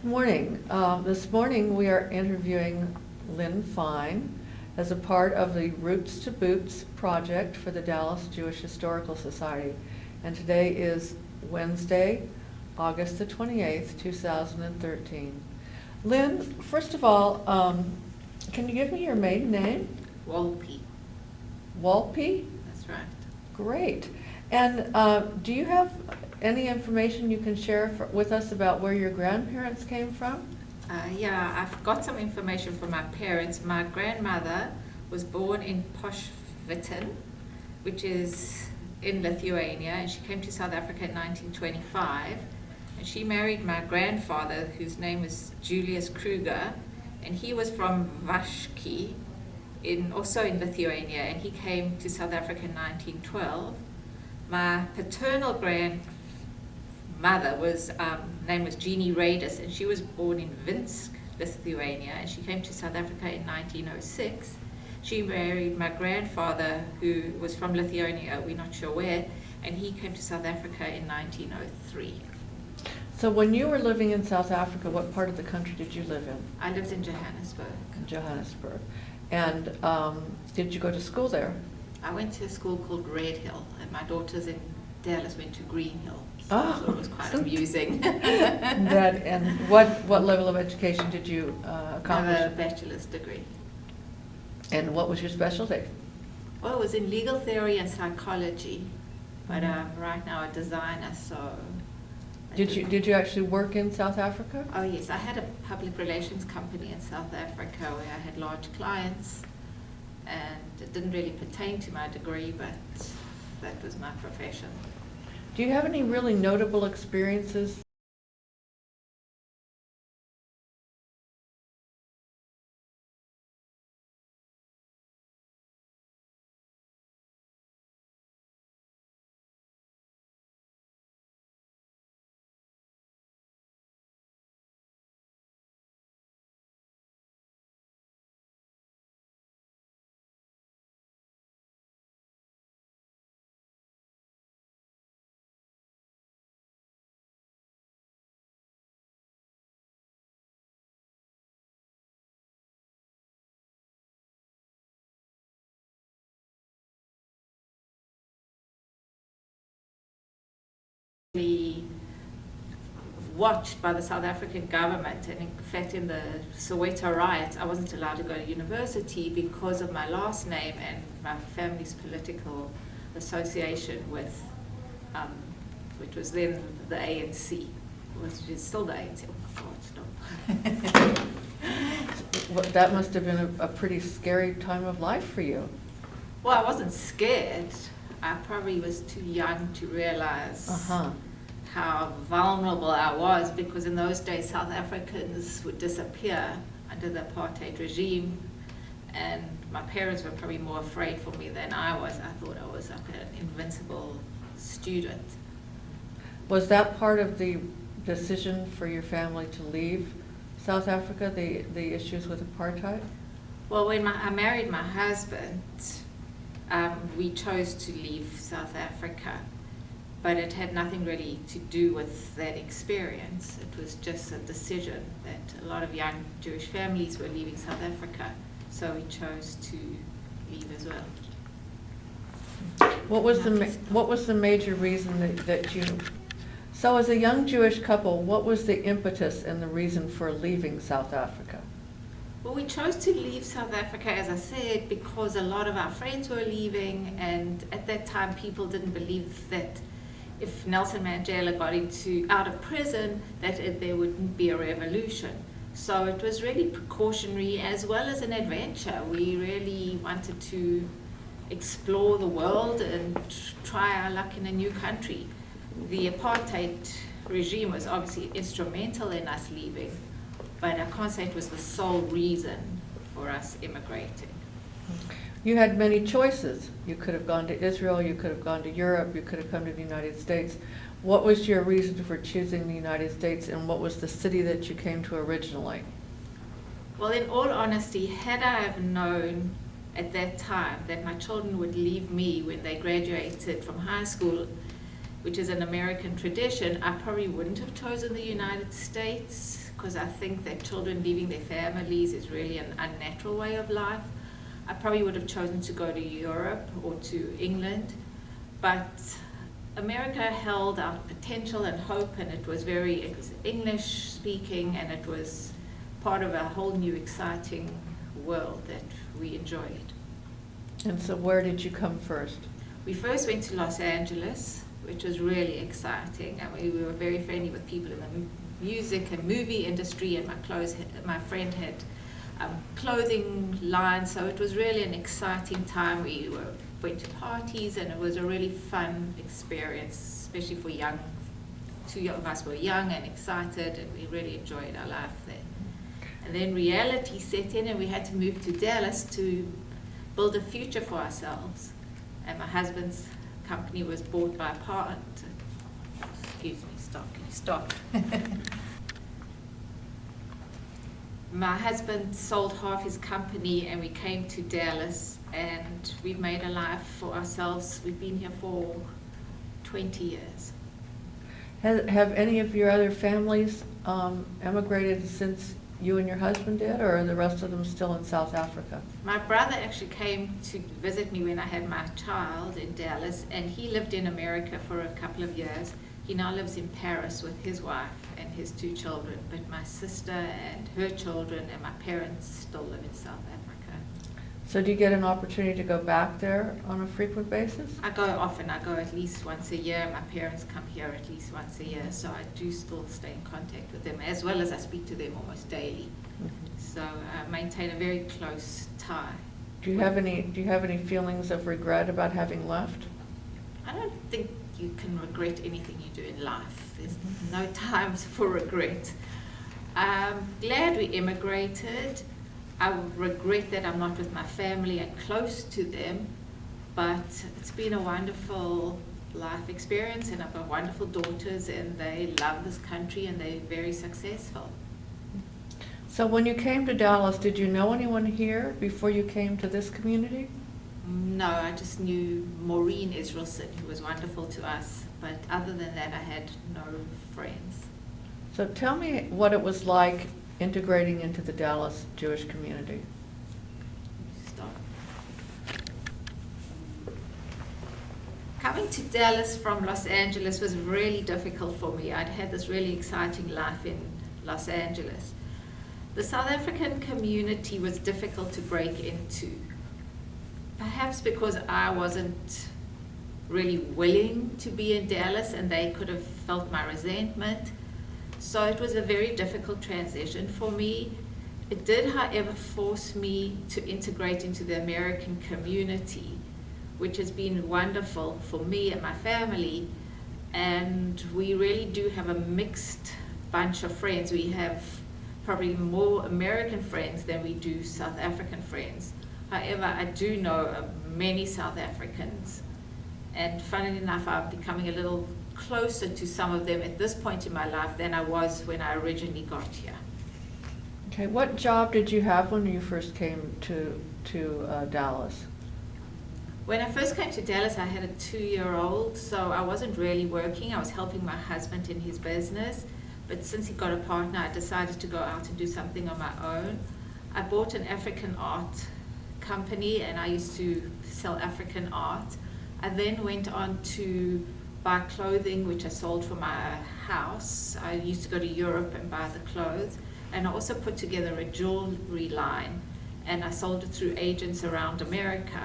Morning. This morning we are interviewing Lynn Fine as a part of the Roots to Boots project for the Dallas Jewish Historical Society. And today is Wednesday, August the 28th, 2013. Lynn, first of all, can you give me your maiden name? Walpe. Walpe? That's right. Great. And do you have any information you can share with us about where your grandparents came from? Yeah, I've got some information from my parents. My grandmother was born in Poshvitten, which is in Lithuania, and she came to South Africa in 1925. And she married my grandfather, whose name is Julius Kruger, and he was from Vashki, also in Lithuania, and he came to South Africa in 1912. My paternal grandmother name was Jeannie Radis, and she was born in Vinsk, Lithuania, and she came to South Africa in 1906. She married my grandfather, who was from Lithuania, we're not sure where, and he came to South Africa in 1903. So when you were living in South Africa, what part of the country did you live in? I lived in Johannesburg. Johannesburg. And did you go to school there? I went to a school called Red Hill, and my daughters in Dallas went to Green Hill. So Oh. it was quite amusing. And what level of education did you I accomplish? have a bachelor's degree. And what was your specialty? Well, it was in legal theory and psychology, but right now a designer, so. Did you actually work in South Africa? Oh yes, I had a public relations company in South Africa where I had large clients, and it didn't really pertain to my degree, but that was my profession. Do you have any really notable experiences? Watched by the South African government, and in fact in the Soweto riots I wasn't allowed to go to university because of my last name and my family's political association with which was then the ANC, which is still the ANC. Oh my God, stop. Well, that must have been a pretty scary time of life for you. Well, I wasn't scared. I probably was too young to realize how vulnerable I was, because in those days South Africans would disappear under the apartheid regime, and my parents were probably more afraid for me than I was. I thought I was like an invincible student. Was that part of the decision for your family to leave South Africa, the issues with apartheid? Well, when I married my husband, we chose to leave South Africa, but it had nothing really to do with that experience. It was just a decision that a lot of young Jewish families were leaving South Africa, so we chose to leave as well. What was the major reason that you? So as a young Jewish couple, what was the impetus and the reason for leaving South Africa? Well, we chose to leave South Africa, as I said, because a lot of our friends were leaving, and at that time people didn't believe that if Nelson Mandela got out of prison, that there wouldn't be a revolution. So it was really precautionary as well as an adventure. We really wanted to explore the world and try our luck in a new country. The apartheid regime was obviously instrumental in us leaving, but I can't say it was the sole reason for us immigrating. You had many choices. You could have gone to Israel, you could have gone to Europe, you could have come to the United States. What was your reason for choosing the United States, and what was the city that you came to originally? Well, in all honesty, had I have known at that time that my children would leave me when they graduated from high school, which is an American tradition, I probably wouldn't have chosen the United States, because I think that children leaving their families is really an unnatural way of life. I probably would have chosen to go to Europe or to England, but America held out potential and hope, and it was English speaking, and it was part of a whole new exciting world that we enjoyed. And so where did you come first? We first went to Los Angeles, which was really exciting, and we were very friendly with people in the music and movie industry, and my friend had clothing line, so it was really an exciting time. We went to parties, and it was a really fun experience, especially for two of us were young and excited, and we really enjoyed our life there. And then reality set in, and we had to move to Dallas to build a future for ourselves. And my husband's company was bought by a partner. Excuse me, stop. My husband sold half his company, and we came to Dallas, and we've made a life for ourselves. We've been here for 20 years. Have any of your other families emigrated since you and your husband did, or are the rest of them still in South Africa? My brother actually came to visit me when I had my child in Dallas, and he lived in America for a couple of years. He now lives in Paris with his wife and his 2 children, but my sister and her children and my parents still live in South Africa. So do you get an opportunity to go back there on a frequent basis? I go often. I go at least once a year. My parents come here at least once a year, so I do still stay in contact with them, as well as I speak to them almost daily. So I maintain a very close tie. Do you have any feelings of regret about having left? I don't think you can regret anything you do in life. There's no times for regret. I'm glad we immigrated. I regret that I'm not with my family and close to them, but it's been a wonderful life experience, and I've got wonderful daughters, and they love this country, and they're very successful. So when you came to Dallas, did you know anyone here before you came to this community? No, I just knew Maureen Israelson, who was wonderful to us, but other than that, I had no friends. So tell me what it was like integrating into the Dallas Jewish community. Stop. Coming to Dallas from Los Angeles was really difficult for me. I'd had this really exciting life in Los Angeles. The South African community was difficult to break into. Perhaps because I wasn't really willing to be in Dallas, and they could have felt my resentment. So it was a very difficult transition for me. It did, however, force me to integrate into the American community, which has been wonderful for me and my family. And we really do have a mixed bunch of friends. We have probably more American friends than we do South African friends. However, I do know many South Africans, and funnily enough, I'm becoming a little closer to some of them at this point in my life than I was when I originally got here. Okay, what job did you have when you first came to Dallas? When I first came to Dallas, I had a 2-year-old, so I wasn't really working. I was helping my husband in his business, but since he got a partner, I decided to go out and do something on my own. I bought an African art company, and I used to sell African art. I then went on to buy clothing, which I sold for my house. I used to go to Europe and buy the clothes, and I also put together a jewelry line, and I sold it through agents around America.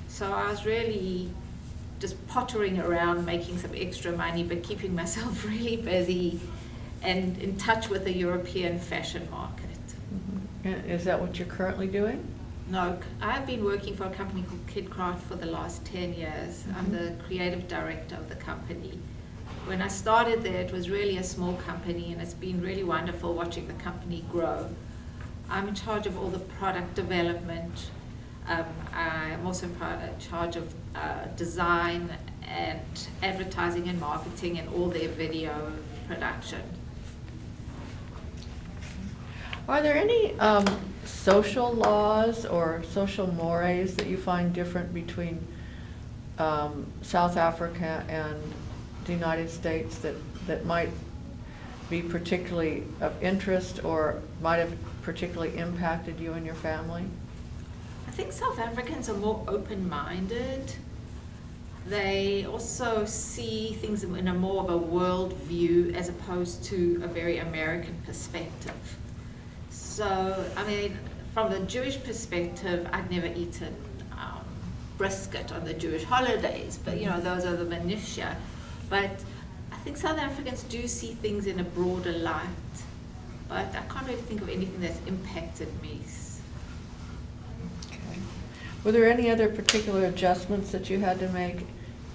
So I was really just pottering around, making some extra money, but keeping myself really busy and in touch with the European fashion market. And is that what you're currently doing? No, I've been working for a company called KidKraft for the last 10 years. I'm the creative director of the company. When I started there, it was really a small company, and it's been really wonderful watching the company grow. I'm in charge of all the product development. I'm also in charge of design and advertising and marketing and all their video production. Are there any social laws or social mores that you find different between South Africa and the United States that might be particularly of interest or might have particularly impacted you and your family? I think South Africans are more open-minded. They also see things in a more of a world view as opposed to a very American perspective. So, I mean, from the Jewish perspective, I'd never eaten brisket on the Jewish holidays, but you know, those are the minutiae. But I think South Africans do see things in a broader light, but I can't really think of anything that's impacted me. Okay. Were there any other particular adjustments that you had to make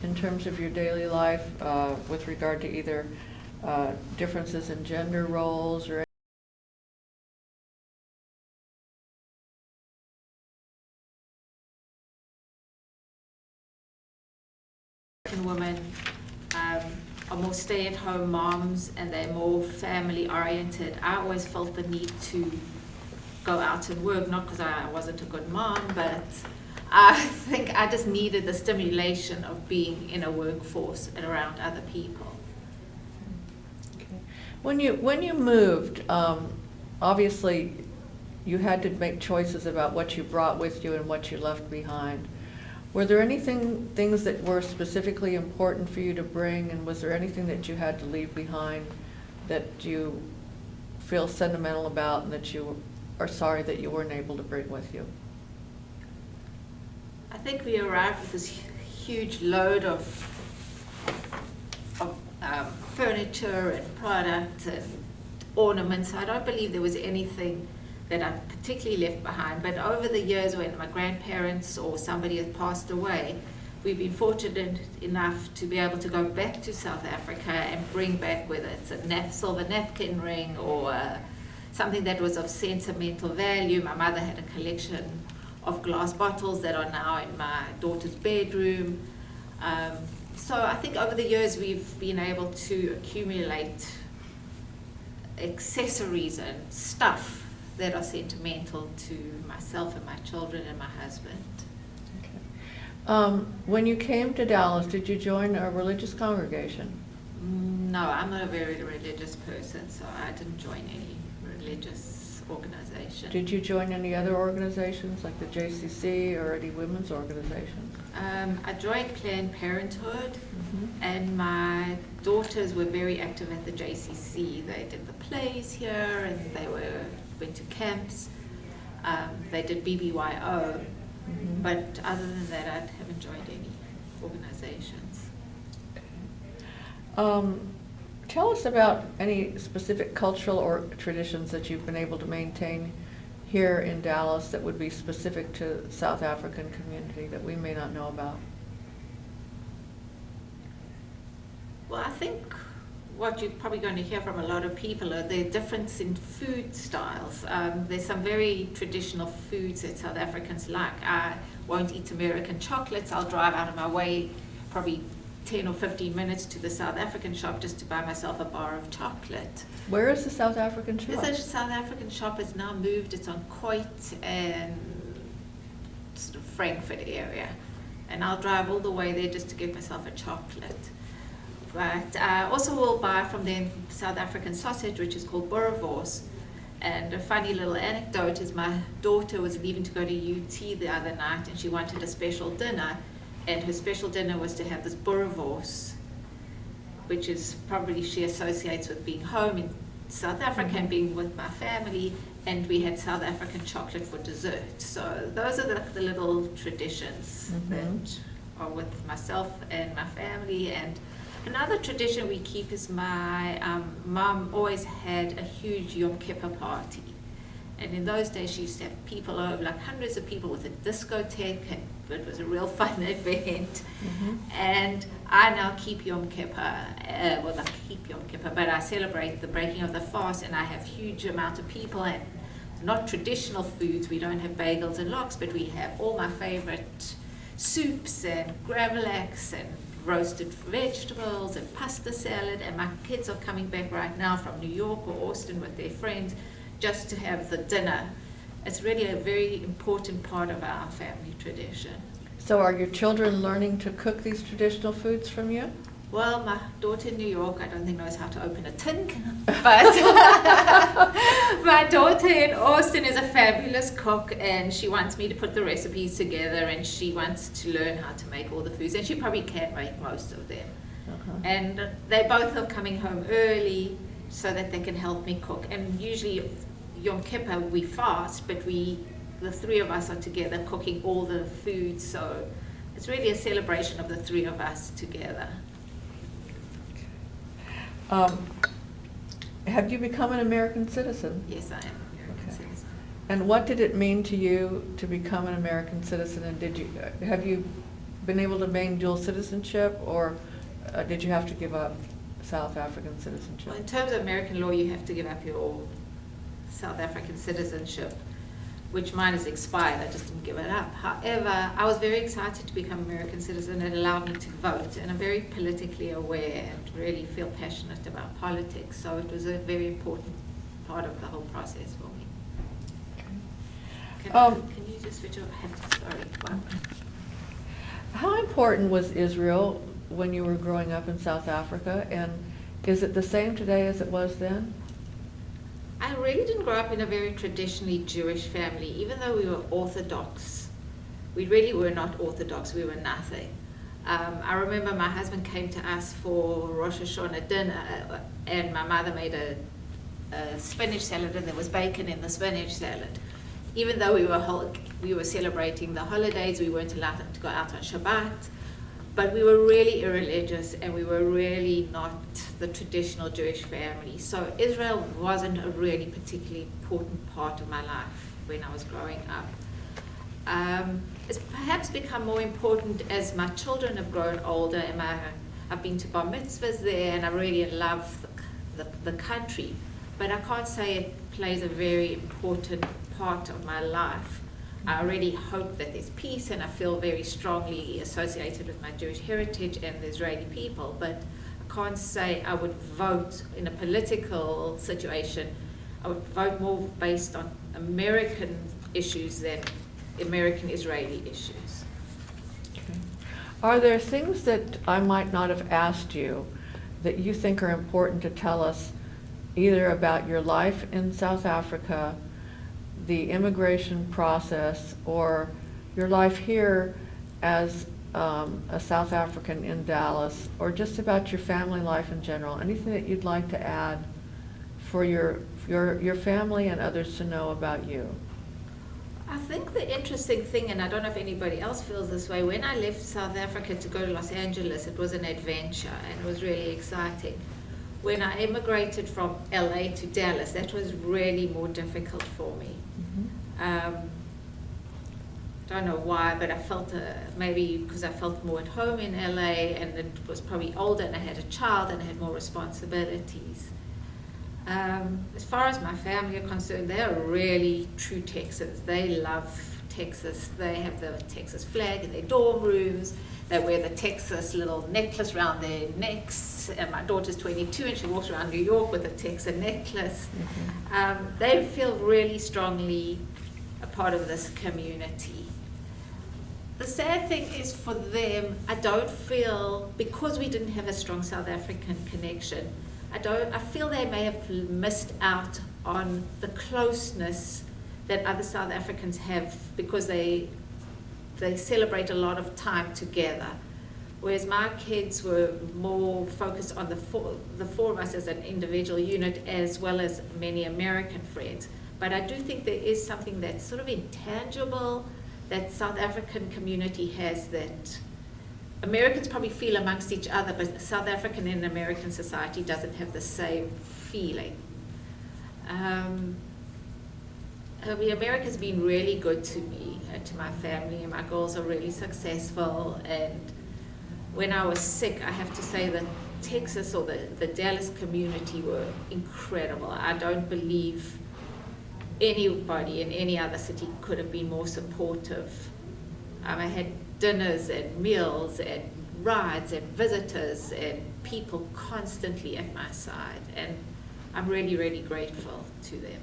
in terms of your daily life with regard to either differences in gender roles or women are more stay-at-home moms and they're more family-oriented. I always felt the need to go out and work, not because I wasn't a good mom, but I think I just needed the stimulation of being in a workforce and around other people. Okay. When you moved, obviously you had to make choices about what you brought with you and what you left behind. Were there things that were specifically important for you to bring, and was there anything that you had to leave behind that you feel sentimental about and that you are sorry that you weren't able to bring with you? I think we arrived with this huge load of furniture and product and ornaments. I don't believe there was anything that I particularly left behind, but over the years when my grandparents or somebody has passed away, we've been fortunate enough to be able to go back to South Africa and bring back, whether it's a silver napkin ring or something that was of sentimental value. My mother had a collection of glass bottles that are now in my daughter's bedroom. So I think over the years we've been able to accumulate accessories and stuff that are sentimental to myself and my children and my husband. Okay. When you came to Dallas, did you join a religious congregation? No, I'm not a very religious person, so I didn't join any religious organization. Did you join any other organizations like the JCC or any women's organizations? I joined Planned Parenthood, and my daughters were very active at the JCC. They did the plays here, and they went to camps. They did BBYO, but other than that, I haven't joined any organizations. Tell us about any specific cultural or traditions that you've been able to maintain here in Dallas that would be specific to the South African community that we may not know about. Well, I think what you're probably going to hear from a lot of people are the difference in food styles. There's some very traditional foods that South Africans like. I won't eat American chocolates. I'll drive out of my way probably 10 or 15 minutes to the South African shop just to buy myself a bar of chocolate. Where is the South African shop? There's a South African shop. It's now moved. It's on Coit and sort of Frankfurt area. And I'll drive all the way there just to get myself a chocolate. But I also will buy from them South African sausage, which is called boerewors. And a funny little anecdote is my daughter was leaving to go to UT the other night, and she wanted a special dinner. And her special dinner was to have this boerewors, which is probably she associates with being home in South Africa and being with my family. And we had South African chocolate for dessert. So those are the little traditions that are with myself and my family. And another tradition we keep is my mom always had a huge Yom Kippur party. And in those days, she used to have people over, like hundreds of people with a discotheque. It was a real fun event. And I now keep Yom Kippur, well, I keep Yom Kippur, but I celebrate the breaking of the fast, and I have huge amount of people, and not traditional foods. We don't have bagels and lox, but we have all my favorite soups and gravlax and roasted vegetables and pasta salad. And my kids are coming back right now from New York or Austin with their friends just to have the dinner. It's really a very important part of our family tradition. So are your children learning to cook these traditional foods from you? Well, my daughter in New York, I don't think knows how to open a tin, but my daughter in Austin is a fabulous cook, and she wants me to put the recipes together, and she wants to learn how to make all the foods, and she probably can make most of them. And they both are coming home early so that they can help me cook. And usually Yom Kippur we fast, but the three of us are together cooking all the food, so it's really a celebration of the three of us together. Have you become an American citizen? Yes, I am an American citizen. And what did it mean to you to become an American citizen? And have you been able to maintain dual citizenship, or did you have to give up South African citizenship? Well, in terms of American law, you have to give up your South African citizenship, which mine is expired. I just didn't give it up. However, I was very excited to become an American citizen. It allowed me to vote, and I'm very politically aware and really feel passionate about politics. So it was a very important part of the whole process for me. Can you just switch over? I have to, sorry. Wow. How important was Israel when you were growing up in South Africa, and is it the same today as it was then? I really didn't grow up in a very traditionally Jewish family, even though we were Orthodox. We really were not Orthodox, we were nothing. I remember my husband came to us for Rosh Hashanah dinner, and my mother made a spinach salad, and there was bacon in the spinach salad. Even though we were celebrating the holidays, we weren't allowed to go out on Shabbat, but we were really irreligious, and we were really not the traditional Jewish family. So Israel wasn't a really particularly important part of my life when I was growing up. It's perhaps become more important as my children have grown older, and I've been to bar mitzvahs there, and I really love the country. But I can't say it plays a very important part of my life. I really hope that there's peace, and I feel very strongly associated with my Jewish heritage and the Israeli people, but I can't say I would vote in a political situation. I would vote more based on American issues than American Israeli issues. Okay. Are there things that I might not have asked you that you think are important to tell us, either about your life in South Africa, the immigration process, or your life here as a South African in Dallas, or just about your family life in general? Anything that you'd like to add for your family and others to know about you? I think the interesting thing, and I don't know if anybody else feels this way, when I left South Africa to go to Los Angeles, it was an adventure, and it was really exciting. When I immigrated from LA to Dallas, that was really more difficult for me. Don't know why, but I felt maybe because I felt more at home in LA, and it was probably older, and I had a child, and I had more responsibilities. As far as my family are concerned, they are really true Texans. They love Texas. They have the Texas flag in their dorm rooms. They wear the Texas little necklace around their necks. And my daughter's 22, and she walks around New York with a Texan necklace. They feel really strongly a part of this community. The sad thing is for them, I don't feel, because we didn't have a strong South African connection, I feel they may have missed out on the closeness that other South Africans have, because they celebrate a lot of time together. Whereas my kids were more focused on the four of us as an individual unit, as well as many American friends. But I do think there is something that's sort of intangible that South African community has that Americans probably feel amongst each other, but South African and American society doesn't have the same feeling. The America's been really good to me, to my family, and my girls are really successful. And when I was sick, I have to say that Texas or the Dallas community were incredible. I don't believe anybody in any other city could have been more supportive. I had dinners and meals and rides and visitors and people constantly at my side, and I'm really, really grateful to them.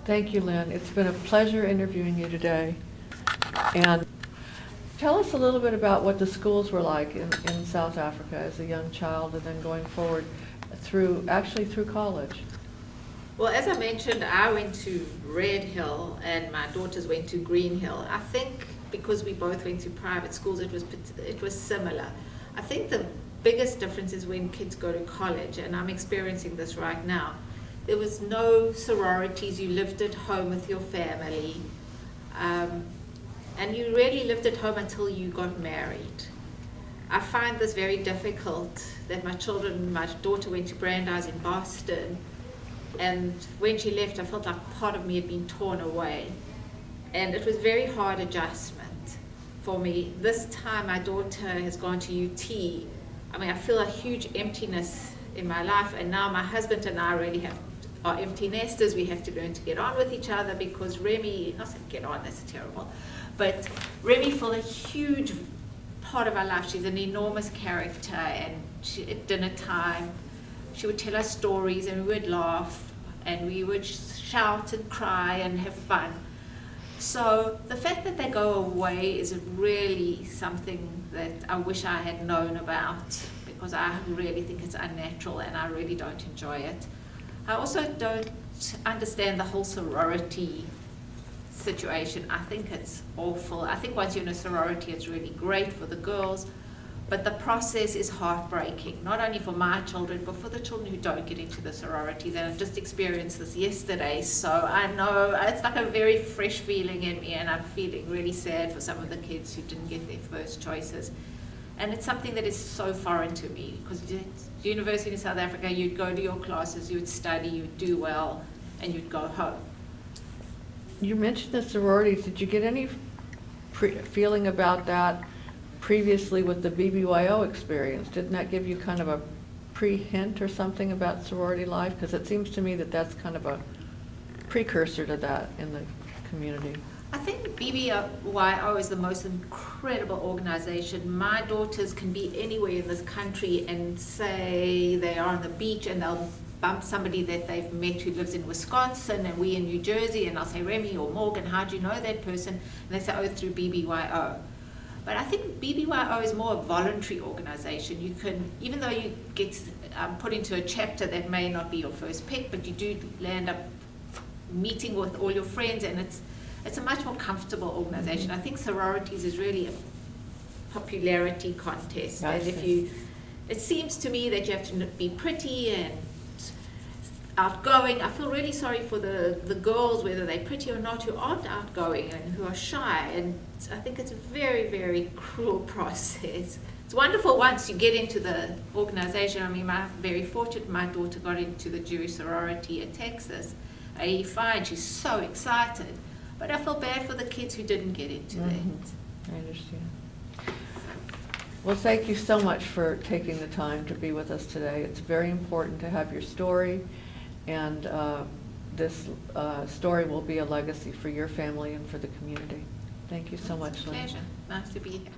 Thank you, Lynn. It's been a pleasure interviewing you today. And Tell us a little bit about what the schools were like in South Africa as a young child and then going forward through college. Well, as I mentioned, I went to Red Hill and my daughters went to Green Hill. I think because we both went to private schools, it was similar. I think the biggest difference is when kids go to college, and I'm experiencing this right now. There was no sororities. You lived at home with your family. And you really lived at home until you got married. I find this very difficult that my daughter went to Brandeis in Boston, and when she left I felt like part of me had been torn away, and it was a very hard adjustment for me. This time my daughter has gone to UT. I mean, I feel a huge emptiness in my life, and now my husband and I really are empty nesters. We have to learn to get on with each other because Remy, not to get on, that's terrible, but Remy filled a huge part of our life. She's an enormous character, and at dinner time she would tell us stories and we would laugh and we would shout and cry and have fun. So the fact that they go away is really something that I wish I had known about, because I really think it's unnatural and I really don't enjoy it. I also don't understand the whole sorority situation. I think it's awful. I think once you're in a sorority, it's really great for the girls, but the process is heartbreaking, not only for my children, but for the children who don't get into the sororities. And I've just experienced this yesterday, so I know it's like a very fresh feeling in me, and I'm feeling really sad for some of the kids who didn't get their first choices. And it's something that is so foreign to me, because university in South Africa, you'd go to your classes, you'd study, you'd do well, and you'd go home. You mentioned the sororities. Did you get any feeling about that previously with the BBYO experience? Didn't that give you kind of a pre-hint or something about sorority life? Because it seems to me that that's kind of a precursor to that in the community. I think BBYO is the most incredible organization. My daughters can be anywhere in this country and say they are on the beach and they'll bump somebody that they've met who lives in Wisconsin and we in New Jersey, and I'll say, Remy or Morgan, how do you know that person? And they say, oh, through BBYO. But I think BBYO is more a voluntary organization. You can, even though you get put into a chapter that may not be your first pick, but you do land up meeting with all your friends, and it's a much more comfortable organization. I think sororities is really a popularity contest. And it seems to me that you have to be pretty and outgoing. I feel really sorry for the girls, whether they're pretty or not, who aren't outgoing and who are shy. And I think it's a very, very cruel process. It's wonderful once you get into the organization. I mean, I'm very fortunate my daughter got into the Jewish sorority at Texas. Lynn Fine, she's so excited. But I feel bad for the kids who didn't get into that. I understand. Well, thank you so much for taking the time to be with us today. It's very important to have your story, and this story will be a legacy for your family and for the community. Thank you so much, Lynn. Pleasure. Nice to be here.